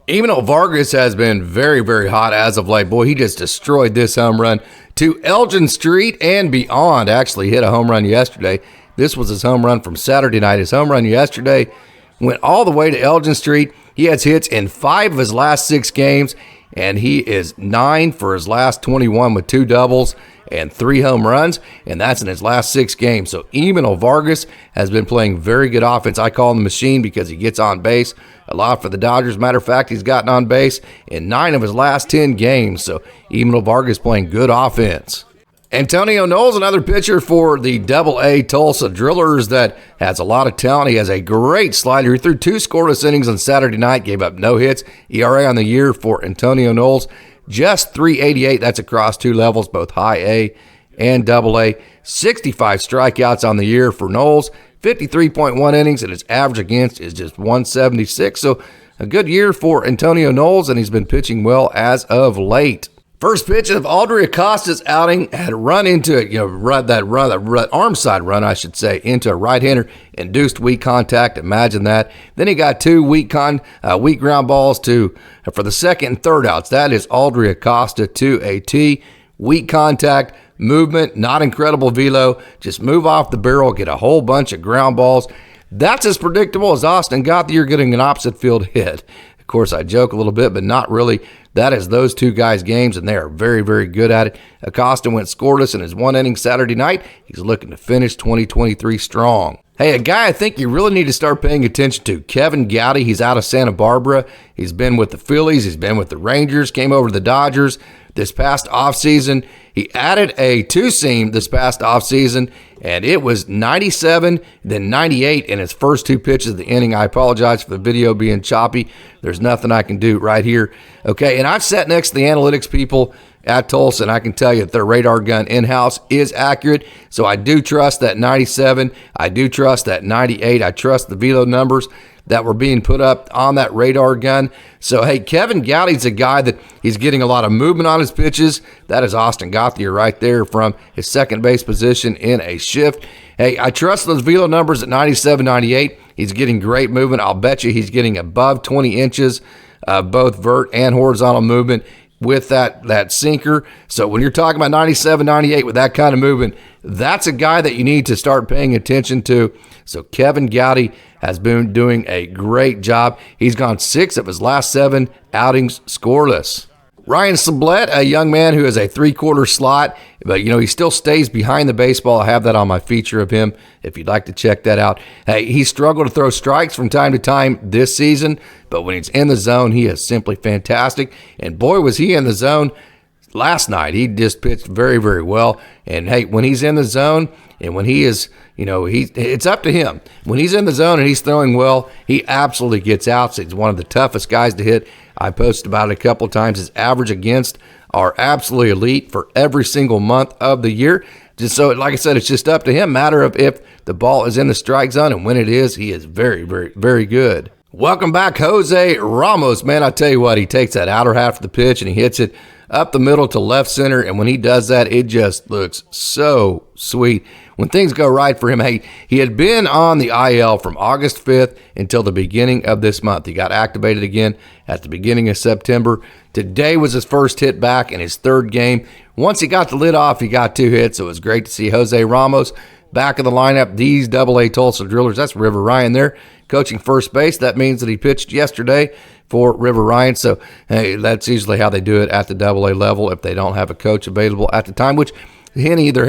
Emmanuel Vargas has been very, very hot as of late. Boy, he just destroyed this home run to Elgin Street and beyond. Actually hit a home run yesterday. This was his home run from Saturday night. His home run yesterday went all the way to Elgin Street. He has hits in 5 of his last 6 games, and he is 9 for his last 21 with 2 doubles and 3 home runs, and that's in his last 6 games. So Emmanuel Vargas has been playing very good offense. I call him the machine because he gets on base a lot for the Dodgers. Matter of fact, he's gotten on base in 9 of his last 10 games. So Emmanuel Vargas playing good offense. Antonio Knowles, another pitcher for the AA Tulsa Drillers that has a lot of talent. He has a great slider. He threw 2 scoreless innings on Saturday night, gave up no hits. ERA on the year for Antonio Knowles, just 3.88. That's across 2 levels, both high A and AA. 65 strikeouts on the year for Knowles, 53.1 innings, and his average against is just 176. So a good year for Antonio Knowles, and he's been pitching well as of late. First pitch of Aldry Acosta's outing had run into it, that arm side run, I should say, into a right-hander, induced weak contact. Imagine that. Then he got 2 weak ground balls for the second and third outs. That is Aldry Acosta to a T. Weak contact, movement, not incredible velo. Just move off the barrel, get a whole bunch of ground balls. That's as predictable as Austin Gauthier getting an opposite field hit. Of course, I joke a little bit, but not really. That is those 2 guys' games, and they are very, very good at it. Acosta went scoreless in his 1 inning Saturday night. He's looking to finish 2023 strong. Hey, a guy I think you really need to start paying attention to, Kevin Gowdy. He's out of Santa Barbara. He's been with the Phillies. He's been with the Rangers, came over to the Dodgers this past offseason. He added a 2-seam this past offseason, and it was 97, then 98 in his first 2 pitches of the inning. I apologize for the video being choppy. There's nothing I can do right here. Okay, and I've sat next to the analytics people at Tulsa, and I can tell you that their radar gun in-house is accurate. So I do trust that 97. I do trust that 98. I trust the velo numbers that were being put up on that radar gun. So, hey, Kevin Gowdy's a guy that he's getting a lot of movement on his pitches. That is Austin Gauthier right there from his second base position in a shift. Hey, I trust those velo numbers at 97, 98. He's getting great movement. I'll bet you he's getting above 20 inches of both vert and horizontal movement with that sinker. So when you're talking about 97, 98 with that kind of movement, that's a guy that you need to start paying attention to. So Kevin Gowdy has been doing a great job. He's gone 6 of his last 7 outings scoreless. Ryan Sublette, a young man who is a 3/4 slot, but he still stays behind the baseball. I have that on my feature of him if you'd like to check that out. Hey, he struggled to throw strikes from time to time this season, but when he's in the zone, he is simply fantastic. And boy, was he in the zone last night. He just pitched very, very well. And hey, when he's in the zone and when he is, it's up to him. When he's in the zone and he's throwing well, he absolutely gets outs. He's one of the toughest guys to hit. I posted about it a couple of times. His average against are absolutely elite for every single month of the year. Just so, like I said, it's just up to him. Matter of if the ball is in the strike zone, and when it is, he is very, very, very good. Welcome back, Jose Ramos. Man, I tell you what, he takes that outer half of the pitch and he hits it up the middle to left center, and when he does that, it just looks so sweet. When things go right for him, hey, he had been on the IL from August 5th until the beginning of this month. He got activated again at the beginning of September. Today was his first hit back in his 3rd game. Once he got the lid off, he got 2 hits, so it was great to see Jose Ramos back in the lineup. These AA Tulsa Drillers, that's River Ryan there, coaching first base. That means that he pitched yesterday for River Ryan. So, hey, that's usually how they do it at the AA level if they don't have a coach available at the time, which Henny, their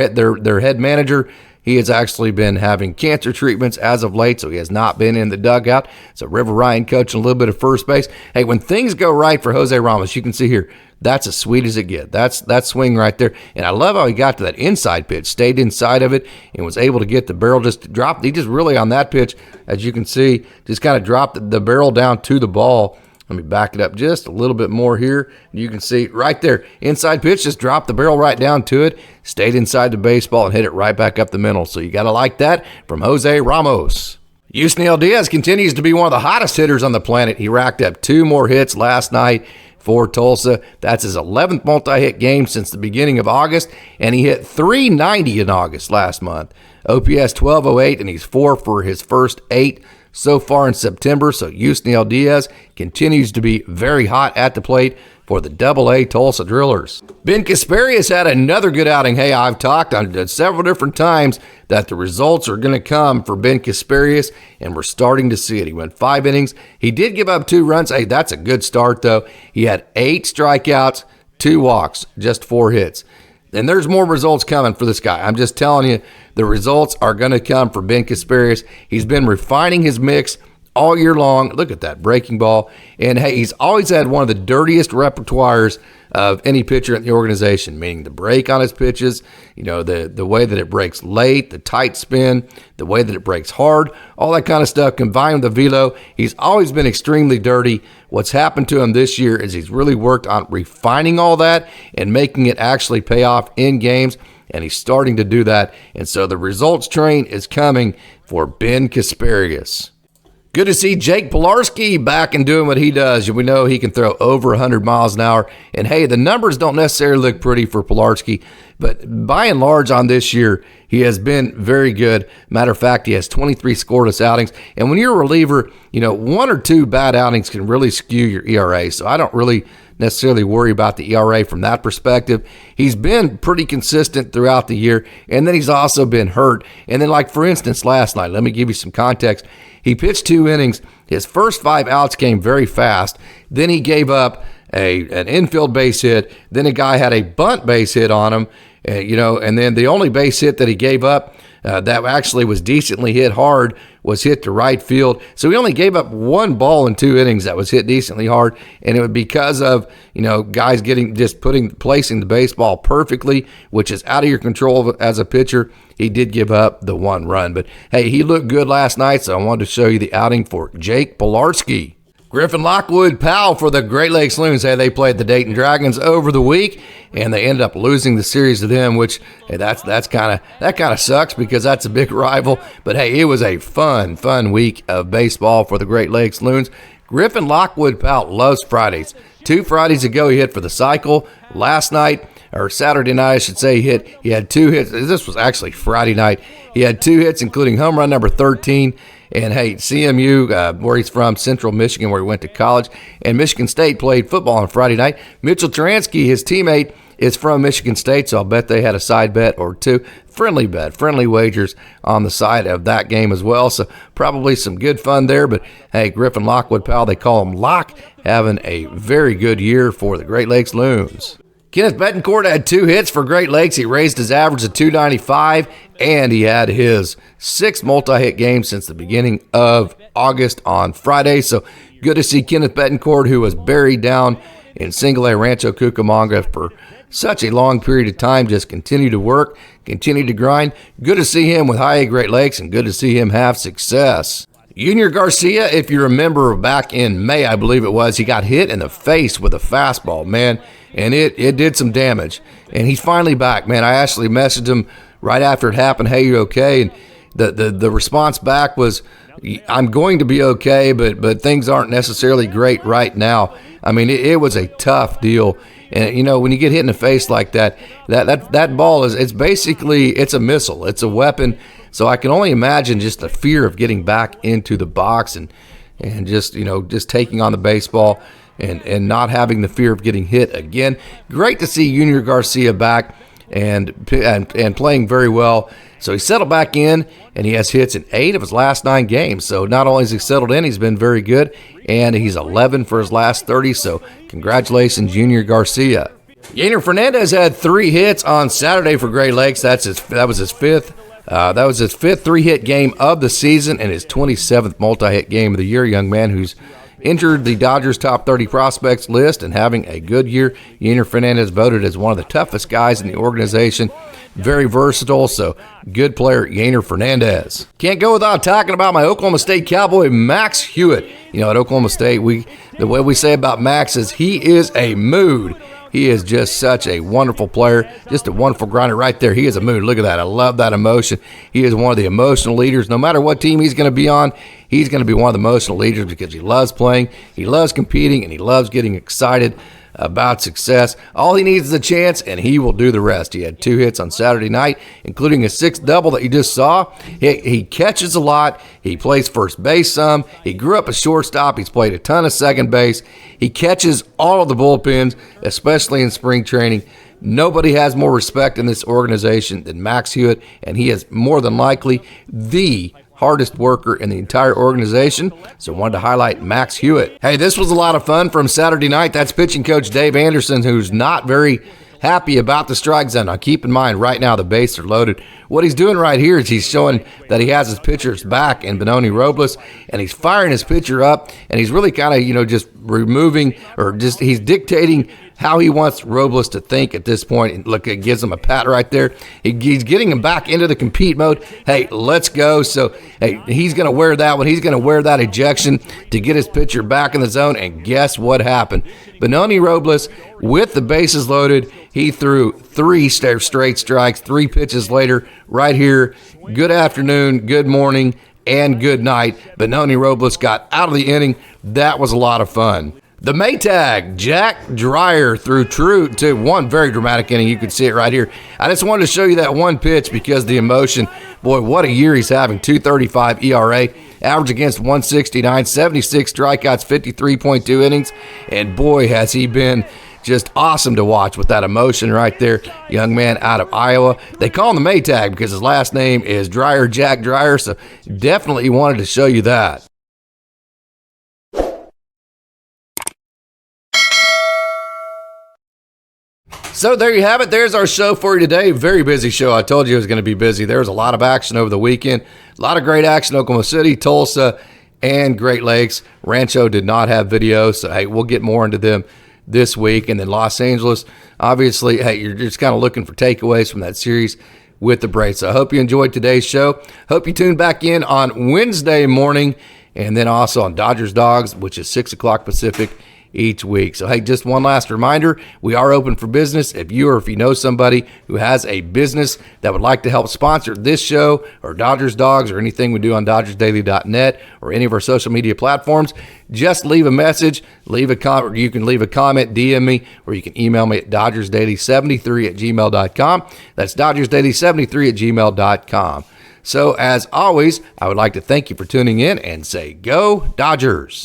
head manager, he has actually been having cancer treatments as of late, so he has not been in the dugout. So River Ryan coaching a little bit of first base. Hey, when things go right for Jose Ramos, you can see here, that's as sweet as it gets. That's that swing right there. And I love how he got to that inside pitch, stayed inside of it, and was able to get the barrel just dropped. He just really on that pitch, as you can see, just kind of dropped the barrel down to the ball Let me back it up just a little bit more here. You can see right there, inside pitch, just dropped the barrel right down to it, stayed inside the baseball, and hit it right back up the middle. So you got to like that from Jose Ramos. Yusniel Diaz continues to be one of the hottest hitters on the planet. He racked up 2 more hits last night for Tulsa. That's his 11th multi-hit game since the beginning of August, and he hit .390 in August last month. OPS 1208, and he's 4 for his first 8 so far in September. So Yusniel Diaz continues to be very hot at the plate for the AA Tulsa Drillers. Ben Kasperius had another good outing. Hey, I've talked on several different times that the results are going to come for Ben Kasperius, and we're starting to see it. He went 5 innings. He did give up 2 runs. Hey, that's a good start, though. He had 8 strikeouts, 2 walks, just 4 hits. And there's more results coming for this guy. I'm just telling you, the results are going to come for Ben Kasperius. He's been refining his mix all year long. Look at that breaking ball. And hey, he's always had one of the dirtiest repertoires of any pitcher in the organization, meaning the break on his pitches, the way that it breaks late, the tight spin, the way that it breaks hard, all that kind of stuff combined with the velo. He's always been extremely dirty. What's happened to him this year is he's really worked on refining all that and making it actually pay off in games, and he's starting to do that. And so the results train is coming for Ben Kasperius. Good to see Jake Pilarski back and doing what he does. We know he can throw over 100 miles an hour. And hey, the numbers don't necessarily look pretty for Pilarski, but by and large on this year, he has been very good. Matter of fact, he has 23 scoreless outings. And when you're a reliever, 1 or 2 bad outings can really skew your ERA. So I don't really necessarily worry about the ERA from that perspective. He's been pretty consistent throughout the year, and then he's also been hurt. And then, like for instance, last night, let me give you some context. He pitched 2 innings. His first 5 outs came very fast. Then he gave up an infield base hit. Then a guy had a bunt base hit on him, and then the only base hit that he gave up that actually was decently hit hard was hit to right field. So he only gave up 1 ball in 2 innings that was hit decently hard, and it was because of guys placing the baseball perfectly, which is out of your control as a pitcher. He did give up the 1 run, but hey, he looked good last night, so I wanted to show you the outing for Jake Pilarski. Griffin Lockwood Powell for the Great Lakes Loons. Hey, they played the Dayton Dragons over the week, and they ended up losing the series to them, which hey, that kind of sucks because that's a big rival. But hey, it was a fun week of baseball for the Great Lakes Loons. Griffin Lockwood Powell loves Fridays. 2 Fridays ago, he hit for the cycle. Last night, or Saturday night, I should say, he had 2 hits. This was actually Friday night. He had 2 hits, including home run number 13. And hey, CMU, where he's from, Central Michigan, where he went to college, and Michigan State played football on Friday night. Mitchell Taransky, his teammate, is from Michigan State, so I'll bet they had a side bet or 2. Friendly wagers on the side of that game as well. So probably some good fun there. But hey, Griffin Lockwood Powell, they call him Lock, having a very good year for the Great Lakes Loons. Kenneth Betancourt had 2 hits for Great Lakes. He raised his average to .295, and he had his 6th multi-hit game since the beginning of August on Friday. So good to see Kenneth Betancourt, who was buried down in Single-A Rancho Cucamonga for such a long period of time, just continue to work, continue to grind. Good to see him with High-A Great Lakes, and good to see him have success. Junior Garcia, if you remember back in May, I believe it was, he got hit in the face with a fastball, man, and it did some damage. And he's finally back, man. I actually messaged him right after it happened, hey, you okay? And the response back was, I'm going to be okay, but things aren't necessarily great right now. I mean, it was a tough deal. And, when you get hit in the face like that ball it's basically, it's a missile. It's a weapon. So I can only imagine just the fear of getting back into the box and just, just taking on the baseball and not having the fear of getting hit again. Great to see Junior Garcia back and playing very well. So he settled back in, and he has hits in 8 of his last 9 games. So not only has he settled in, he's been very good, and he's 11 for his last 30. So congratulations, Junior Garcia. Yainer Fernandez had 3 hits on Saturday for Great Lakes. That was his 5th 3-hit game of the season and his 27th multi-hit game of the year. Young man who's entered the Dodgers top 30 prospects list and having a good year. Yainer Fernandez voted as one of the toughest guys in the organization. Very versatile, so good player, Yainer Fernandez. Can't go without talking about my Oklahoma State Cowboy, Max Hewitt. You know, at Oklahoma State, the way we say about Max is he is a mood. He is just such a wonderful player, just a wonderful grinder right there. He is a mood. Look at that. I love that emotion. He is one of the emotional leaders. No matter what team he's going to be on, he's going to be one of the emotional leaders because he loves playing, he loves competing, and he loves getting excited about success. All he needs is a chance, and he will do the rest. He had 2 hits on Saturday night, including a 6th double that you just saw. He catches a lot. He plays first base some. He grew up a shortstop. He's played a ton of second base. He catches all of the bullpens, especially in spring training. Nobody has more respect in this organization than Max Hewitt, and he is more than likely the hardest worker in the entire organization. So I wanted to highlight Max Hewitt. Hey, this was a lot of fun from Saturday night. That's pitching coach Dave Anderson, who's not very happy about the strike zone. Now, keep in mind, right now the bases are loaded. What he's doing right here is he's showing that he has his pitcher's back in Benoni Robles, and he's firing his pitcher up, and he's really kind of, just removing, or just he's dictating how he wants Robles to think at this point. And look, it gives him a pat right there. He's getting him back into the compete mode. Hey, let's go. So, hey, he's going to wear that one. He's going to wear that ejection to get his pitcher back in the zone. And guess what happened? Benoni Robles, with the bases loaded, he threw 3 straight strikes, 3 pitches later, right here. Good afternoon, good morning, and good night. Benoni Robles got out of the inning. That was a lot of fun. The Maytag, Jack Dreyer, threw true to one very dramatic inning. You can see it right here. I just wanted to show you that one pitch because the emotion. Boy, what a year he's having. 2.35 ERA, average against 169, 76 strikeouts, 53.2 innings. And boy, has he been just awesome to watch with that emotion right there. Young man out of Iowa. They call him the Maytag because his last name is Dreyer, Jack Dreyer. So definitely wanted to show you that. So there you have it. There's our show for you today. Very busy show. I told you it was going to be busy. There was a lot of action over the weekend. A lot of great action in Oklahoma City, Tulsa, and Great Lakes. Rancho did not have video, so hey, we'll get more into them this week. And then Los Angeles, obviously, hey, you're just kind of looking for takeaways from that series with the Braves. So I hope you enjoyed today's show. Hope you tune back in on Wednesday morning, and then also on Dodgers Dogs, which is 6 o'clock Pacific each week. So, hey, just one last reminder, we are open for business. If you or if you know somebody who has a business that would like to help sponsor this show or Dodgers Dogs or anything we do on dodgersdaily.net or any of our social media platforms, just leave a message, leave a comment. You can leave a comment, DM me, or you can email me at dodgersdaily73@gmail.com. That's dodgersdaily73@gmail.com. So, as always, I would like to thank you for tuning in and say, go Dodgers.